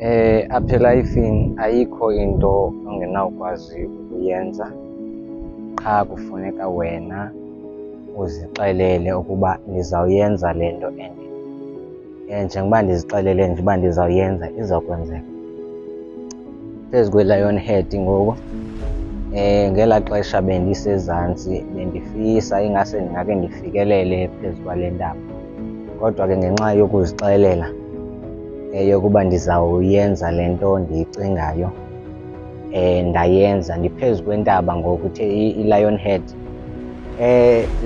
Apha elifini ayikho into ongenawukwazi ukuyenza, qha kufuneka wena uzixelele ukuba ndizawuyenza le nto and njengoba ndizixelele nje uba ndizawuyenza izawukwenzeka. Phezu kweLionhead ngoku ngelaa xesha bendisezantsi bendifisa ingase ndingake ndifikelele phezu kwale ntaba, kodwa ke ngenxa yokuzixelela yokuba ndizawuyenza le nto ndiyicingayo ndayenza. Ndiphezu kwentaba ngoku kuthe iLionhead.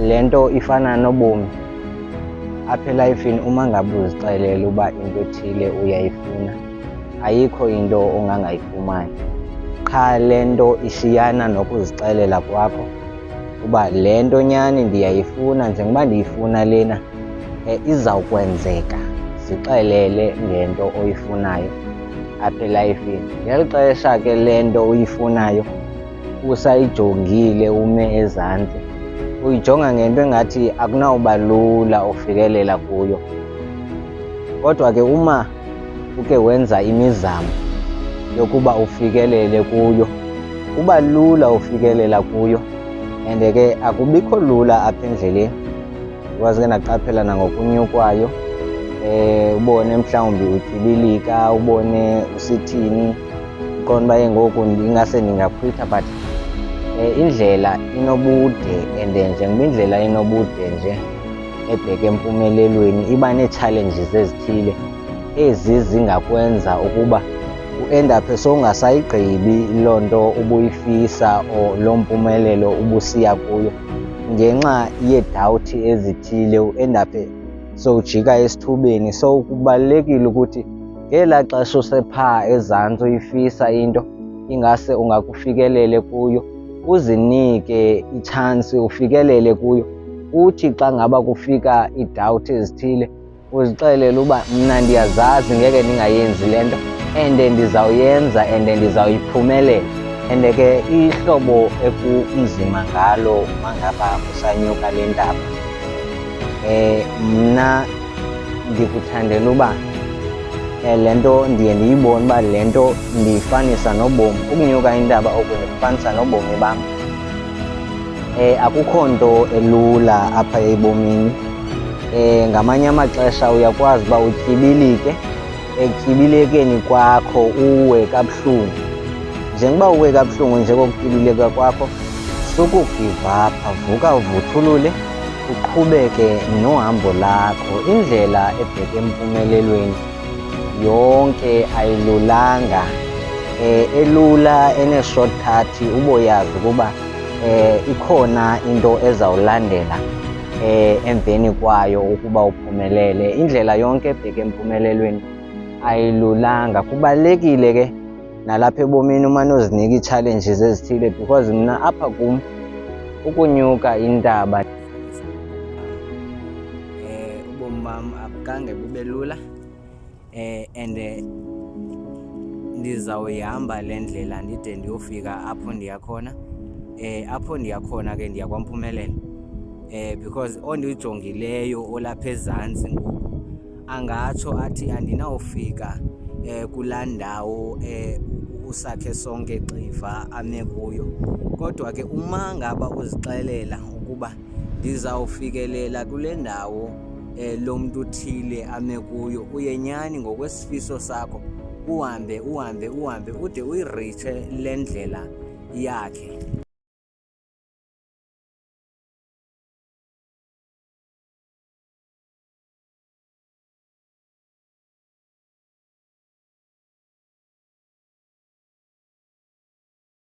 Le nto ifana nobomi apha elifini. Uma ngabe uzixelele uba into ethile uyayifuna, ayikho into ongangayifumani, qha le nto ishiyana nokuzixelela kwakho uba le nto nyhani ndiyayifuna. Njengoba ndiyifuna lena izawukwenzeka. Zixelele ngento oyifunayo apha elifini. Ngeli xesha ke le nto uyifunayo usayijongile ume ezantsi, uyijonga ngento engathi akunawuba lula ufikelela kuyo. Kodwa ke uma uke wenza imizamo yokuba ufikelele kuyo, kuba lula ufikelela kuyo. And ke akubikho lula apha endleleni, because ke ndaqaphela nangokunyukwayo ubone mhlawumbi utyibilika, ubone usithini, uqonda uba ngoku ingase ndingakhwitha. But indlela inobude, and njengoba indlela inobude nje ebheke empumelelweni iba nee-challenges ezithile ezi zingakwenza ukuba uendaphe sowungasayigqibi loo nto ubuyifisa or loo mpumelelo ubusiya kuyo. Ngenxa yeedawuthi ezithile uendaphe sowujika esithubeni. So kubalulekile ukuthi ngelaa xesha usephaa ezantsi uyifisa into ingase ungakufikelele kuyo, uzinike itshansi ufikelele kuyo. Uthi xa ngaba kufika iidawuthi ezithile uzixelele uba mna ndiyazazi ngeke ndingayenzi le nto and ndizawuyenza and ndizawuyiphumelela. And ke ihlobo ekunzima ngalo uma ngaba usanyuka le ntaba, mna ndikuthandela uba le nto ndiye ndiyibone uba le nto ndiyifanisa nobomi. Ukunyuka intaba oku ndikufanisa nobomi bam. Akukho nto elula apha ebomini. Ngamanye amaxesha uyakwazi uba utyibilike, ekutyibilekeni kwakho uwe kabuhlungu. Njengoba uwe kabuhlungu nje kokutyibileka kwakho, sukugiva-apha, vuka uvuthulule uqhubeke nohambo lakho. Indlela ebheke empumelelweni yonke ayilulanga. Elula ene-shortcut uboyazi ukuba ikhona into ezawulandela emveni kwayo ukuba uphumelele. Indlela yonke ebheke empumelelweni ayilulanga. Kubalulekile ke nalapha ebomini umane uzinika ii-challenges ezithile, because mna apha kum ukunyuka intaba ubomi bam abukhange bube lula, and ndizawuyihamba le ndlela ndide ndiyofika apho ndiya khona. Apho ndiya khona ke ndiya kwaMphumelelo, because ondijongileyo olapha ezantsi ngoku angatsho athi andinawufika kulaa ndawo usakhe sonke xiva ame kuyo. Kodwa ke uma ngaba uzixelela ukuba ndizawufikelela kule ndawo lo mntu uthile ame kuyo, uye nyhani ngokwesifiso sakho uhambe ude uyiritshe le ndlela yakhe.